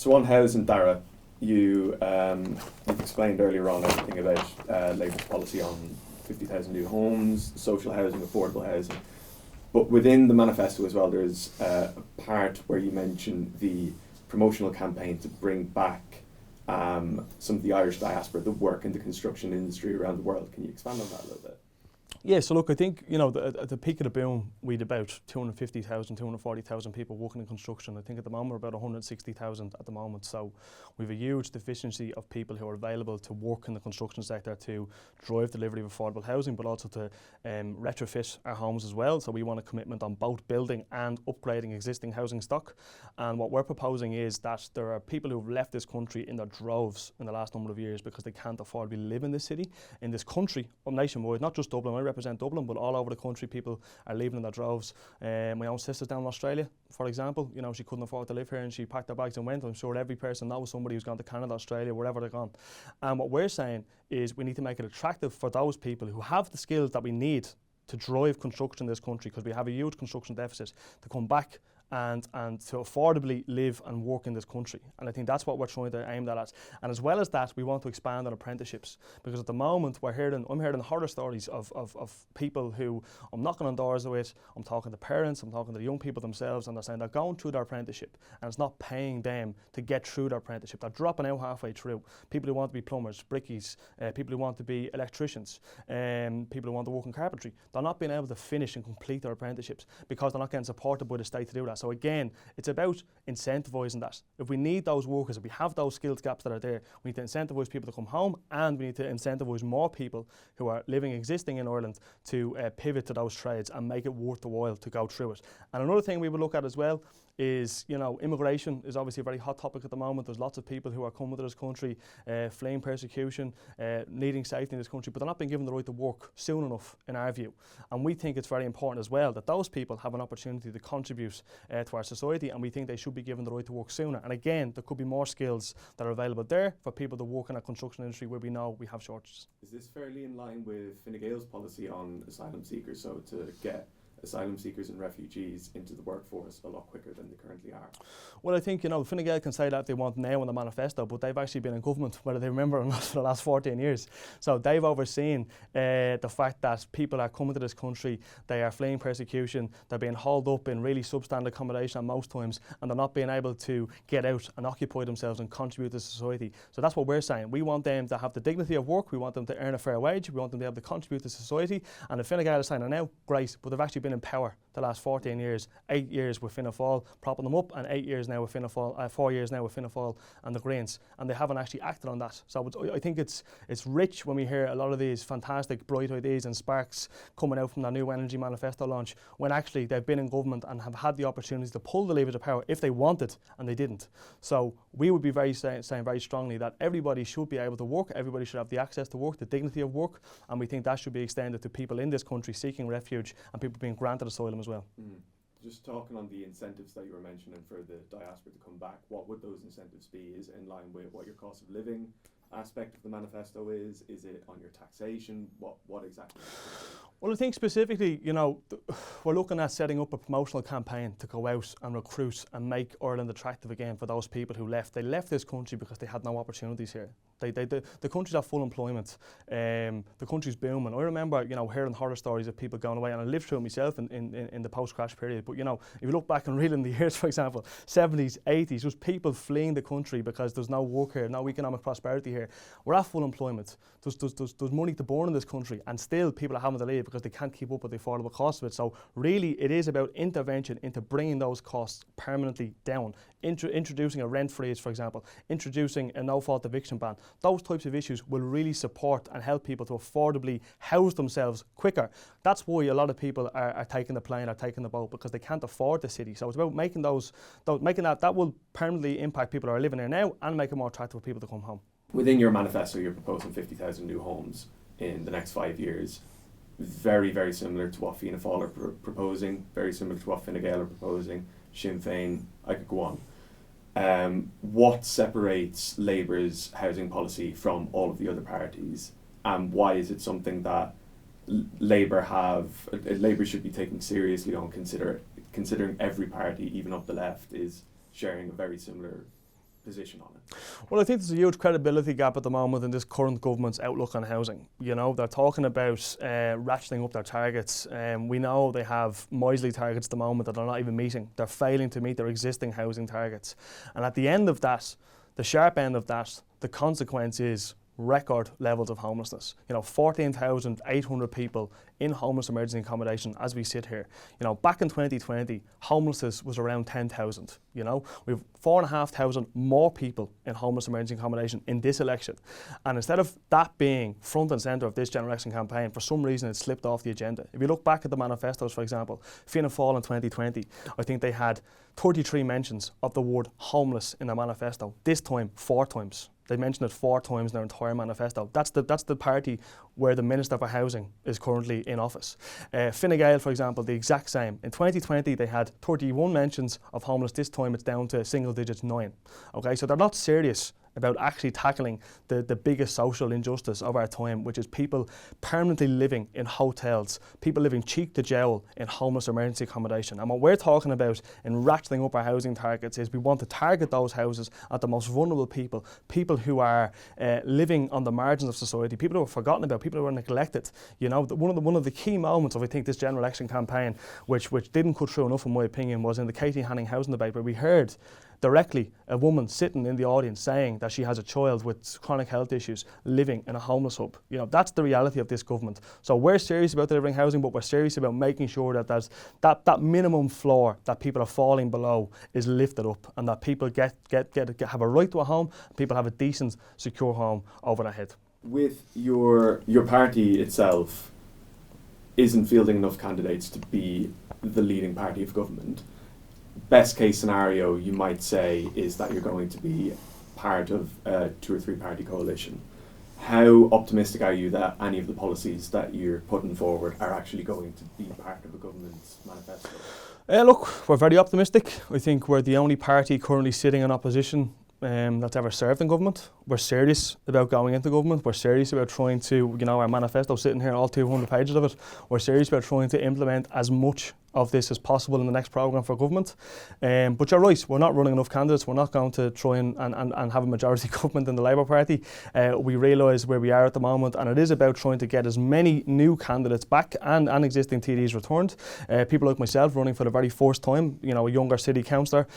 So on housing, Darragh, you've explained earlier on everything about Labour's policy on 50,000 new homes, social housing, affordable housing. But within the manifesto as well, there's a part where you mention the promotional campaign to bring back some of the Irish diaspora that work in the construction industry around the world. Can you expand on that a little bit? Yeah, so look, I think, at the peak of the boom, we had about 250,000, 240,000 people working in construction. I think at the moment we're about 160,000 at the moment. So we have a huge deficiency of people who are available to work in the construction sector to drive delivery of affordable housing, but also to retrofit our homes as well. So we want a commitment on both building and upgrading existing housing stock. And what we're proposing is that there are people who have left this country in their droves in the last number of years because they can't afford to live in this city, in this country, nationwide, not just Dublin. I represent Dublin, but all over the country people are leaving in their droves. My own sister's down in Australia, for example. She couldn't afford to live here and she packed her bags and went. I'm sure every person knows somebody who's gone to Canada, Australia, wherever they're gone. And what we're saying is we need to make it attractive for those people who have the skills that we need to drive construction in this country, because we have a huge construction deficit, to come back and to affordably live and work in this country. And I think that's what we're trying to aim that at. And as well as that, we want to expand on apprenticeships, because at the moment I'm hearing horror stories of people who I'm knocking on doors with, I'm talking to parents, I'm talking to the young people themselves, and they're saying they're going through their apprenticeship and it's not paying them to get through their apprenticeship. They're dropping out halfway through. People who want to be plumbers, brickies, people who want to be electricians, people who want to work in carpentry, they're not being able to finish and complete their apprenticeships because they're not getting supported by the state to do that. So again, it's about incentivising that. If we need those workers, if we have those skills gaps that are there, we need to incentivise people to come home, and we need to incentivise more people who are existing in Ireland to pivot to those trades and make it worth the while to go through it. And another thing we would look at as well is, immigration is obviously a very hot topic at the moment. There's lots of people who are coming to this country, fleeing persecution, needing safety in this country, but they're not being given the right to work soon enough, in our view. And we think it's very important as well that those people have an opportunity to contribute to our society, and we think they should be given the right to work sooner. And again, there could be more skills that are available there for people to work in our construction industry where we know we have shortages. Is this fairly in line with Fine Gael's policy on asylum seekers, so to get asylum seekers and refugees into the workforce a lot quicker than they currently are? Well, I think, Fine Gael can say that if they want now in the manifesto, but they've actually been in government, whether they remember or not, for the last 14 years. So they've overseen the fact that people are coming to this country, they are fleeing persecution, they're being hauled up in really substandard accommodation most times, and they're not being able to get out and occupy themselves and contribute to society. So that's what we're saying. We want them to have the dignity of work, we want them to earn a fair wage, we want them to be able to contribute to society. And if Fine Gael is saying now, great, but they've actually been in power the last 14 years, 8 years with Fianna Fáil propping them up, and 8 years now with Fianna Fáil, 4 years now with Fianna Fáil and the Greens, and they haven't actually acted on that. So I think it's rich when we hear a lot of these fantastic bright ideas and sparks coming out from their new energy manifesto launch, when actually they've been in government and have had the opportunity to pull the lever to power if they wanted, and they didn't. So we would be saying very strongly that everybody should be able to work, everybody should have the access to work, the dignity of work, and we think that should be extended to people in this country seeking refuge and people being granted asylum as well. Just talking on the incentives that you were mentioning for the diaspora to come back, what would those incentives be? Is it in line with what your cost of living aspect of the manifesto is? Is it on your taxation? What exactly? Well, I think specifically, we're looking at setting up a promotional campaign to go out and recruit and make Ireland attractive again for those people who left. They left this country because they had no opportunities here. The country's at full employment. The country's booming. I remember, hearing horror stories of people going away, and I lived through it myself in the post-crash period. But, if you look back and read in the years, for example, 70s, 80s, just people fleeing the country because there's no work here, no economic prosperity here. We're at full employment. There's money to burn in this country, and still people are having to leave because they can't keep up with the affordable cost of it. So really, it is about intervention into bringing those costs permanently down. Introducing a rent freeze, for example, introducing a no-fault eviction ban. Those types of issues will really support and help people to affordably house themselves quicker. That's why a lot of people are taking the plane or taking the boat, because they can't afford the city. So it's about making that will permanently impact people who are living there now and make it more attractive for people to come home. Within your manifesto, you're proposing 50,000 new homes in the next 5 years. Very, very similar to what Fianna Fáil are proposing, very similar to what Fine Gael are proposing, Sinn Fein, I could go on. What separates Labour's housing policy from all of the other parties, and why is it something that Labour should be taking seriously on, considering every party, even up the left, is sharing a very similar position on it? Well, I think there's a huge credibility gap at the moment in this current government's outlook on housing. You know, they're talking about ratcheting up their targets. We know they have miserly targets at the moment that they're not even meeting. They're failing to meet their existing housing targets. And at the end of that, the sharp end of that, the consequence is record levels of homelessness. 14,800 people in homeless emergency accommodation as we sit here. Back in 2020, homelessness was around 10,000. We've 4,500 more people in homeless emergency accommodation in this election. And instead of that being front and centre of this general election campaign, for some reason it slipped off the agenda. If you look back at the manifestos, for example, Fianna Fáil in 2020, I think they had 33 mentions of the word homeless in their manifesto. This time, 4 times. They mentioned it 4 times in their entire manifesto. That's the party where the Minister for Housing is currently in office. Fine Gael, for example, the exact same. In 2020, they had 31 mentions of homeless. This time it's down to single digits, 9. Okay, so they're not serious about actually tackling the biggest social injustice of our time, which is people permanently living in hotels, people living cheek to jowl in homeless emergency accommodation. And what we're talking about in ratcheting up our housing targets is we want to target those houses at the most vulnerable people, people who are living on the margins of society, people who are forgotten about, people who are neglected. One of the key moments of, I think, this general election campaign, which didn't cut through enough in my opinion, was in the Katie Hanning housing debate, where we heard directly a woman sitting in the audience saying that she has a child with chronic health issues living in a homeless hub. That's the reality of this government. So we're serious about delivering housing, but we're serious about making sure that there's that minimum floor that people are falling below is lifted up, and that people have a right to a home, and people have a decent, secure home over their head. With your party itself isn't fielding enough candidates to be the leading party of government. Best case scenario, you might say, is that you're going to be part of a 2 or 3 party coalition. How optimistic are you that any of the policies that you're putting forward are actually going to be part of a government's manifesto? Look, we're very optimistic. I think we're the only party currently sitting in opposition that's ever served in government. We're serious about going into government. We're serious about trying to, our manifesto sitting here, all 200 pages of it. We're serious about trying to implement as much of this as possible in the next programme for government. But you're right, we're not running enough candidates. We're not going to try and have a majority government in the Labour Party. We realise where we are at the moment, and it is about trying to get as many new candidates back and existing TDs returned. People like myself running for the very first time, a younger city councillor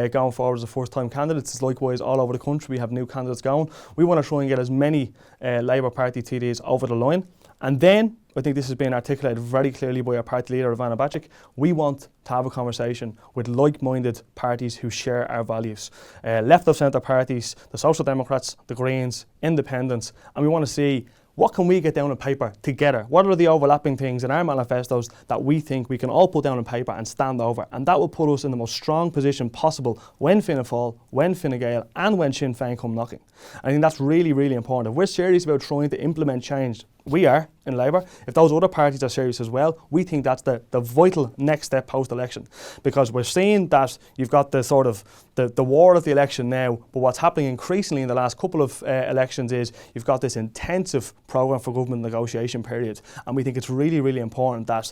going forward as a first time candidate. It's likewise all over the country. We have new candidates going. We want to try and get as many Labour Party TDs over the line. And then, I think this has been articulated very clearly by our party leader, Ivana Bacik, we want to have a conversation with like-minded parties who share our values. Left of centre parties, the Social Democrats, the Greens, Independents, and we want to see what can we get down on paper together? What are the overlapping things in our manifestos that we think we can all put down on paper and stand over? And that will put us in the most strong position possible when Fianna Fáil, when Fine Gael, and when Sinn Fein come knocking. I think that's really, really important. If we're serious about trying to implement change, we are in Labour. If those other parties are serious as well, we think that's the vital next step post-election, because we're seeing that you've got the sort of the war of the election now, but what's happening increasingly in the last couple of elections is you've got this intensive programme for government negotiation period, and we think it's really, really important that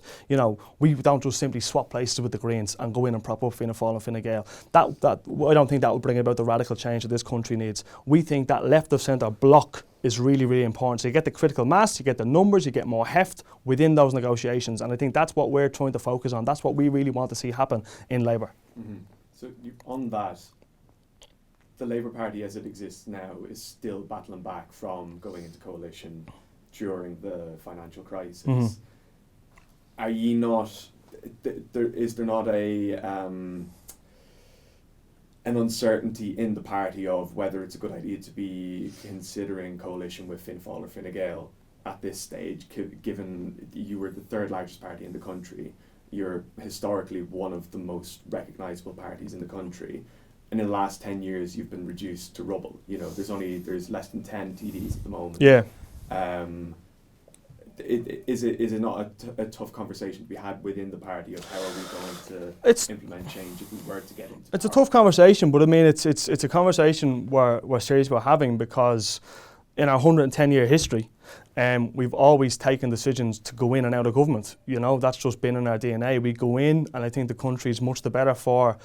we don't just simply swap places with the Greens and go in and prop up Fianna Fáil and Fine Gael. That I don't think that will bring about the radical change that this country needs. We think that left of centre bloc is really, really important. So you get the critical mass, you get the numbers, you get more heft within those negotiations. And I think that's what we're trying to focus on. That's what we really want to see happen in Labour. Mm-hmm. So on that, the Labour Party as it exists now is still battling back from going into coalition during the financial crisis. Mm-hmm. Are ye not, is there not an uncertainty in the party of whether it's a good idea to be considering coalition with Fianna Fáil or Fine Gael at this stage, given you were the 3rd largest party in the country, you're historically one of the most recognisable parties in the country, and in the last 10 years you've been reduced to rubble. There's less than 10 TDs at the moment. Yeah. Is it not a tough conversation to be had within the party of how are we going to implement change if we were to get into It's power? A tough conversation, but I mean it's a conversation we're serious about having, because in our 110-year history, we've always taken decisions to go in and out of government. You know, that's just been in our DNA. We go in, and I think the country is much the better for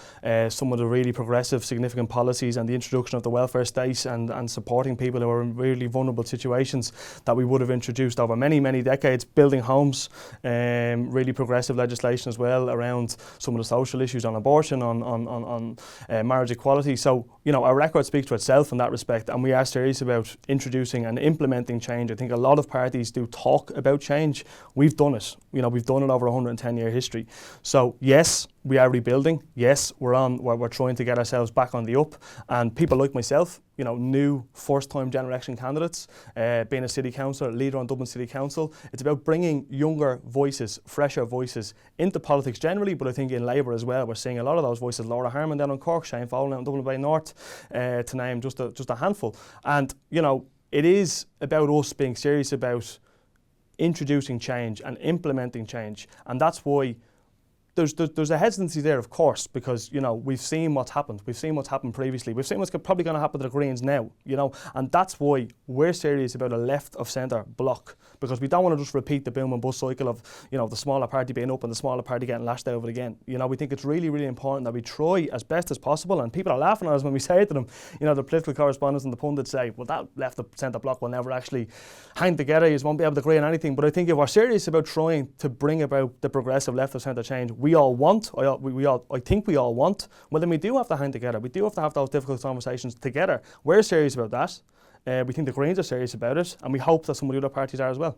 some of the really progressive, significant policies and the introduction of the welfare state and supporting people who are in really vulnerable situations that we would have introduced over many, many decades, building homes, really progressive legislation as well around some of the social issues on abortion, on marriage equality. So, you know, our record speaks for itself in that respect, and we are serious about introducing and implementing change. I think a lot of parties do talk about change. We've done it. You know, we've done it over a 110-year history. So yes, we are rebuilding. Yes, we're trying to get ourselves back on the up. And people like myself, you know, new first-time general election candidates, being a city councillor, leader on Dublin City Council, it's about bringing younger voices, fresher voices into politics generally, but I think in Labour as well. We're seeing a lot of those voices. Laura Harman down in Cork, Shane Fáil down in Dublin Bay North, to name just a handful. And, you know, it is about us being serious about introducing change and implementing change. And that's why there's a hesitancy there, of course, because, you know, we've seen what's happened. We've seen what's happened previously. We've seen what's probably going to happen to the Greens now, you know, and that's why we're serious about a left of centre block, because we don't want to just repeat the boom and bust cycle of, you know, the smaller party being up and the smaller party getting lashed out of it again. You know, we think it's really, really important that we try as best as possible, and people are laughing at us when we say it to them. You know, the political correspondents and the pundits say, well, that left of centre block will never actually hang together, you just won't be able to agree on anything. But I think if we're serious about trying to bring about the progressive left of centre change, I think we all want, well, then we do have to hang together. We do have to have those difficult conversations together. We're serious about that. We think the Greens are serious about it, and we hope that some of the other parties are as well.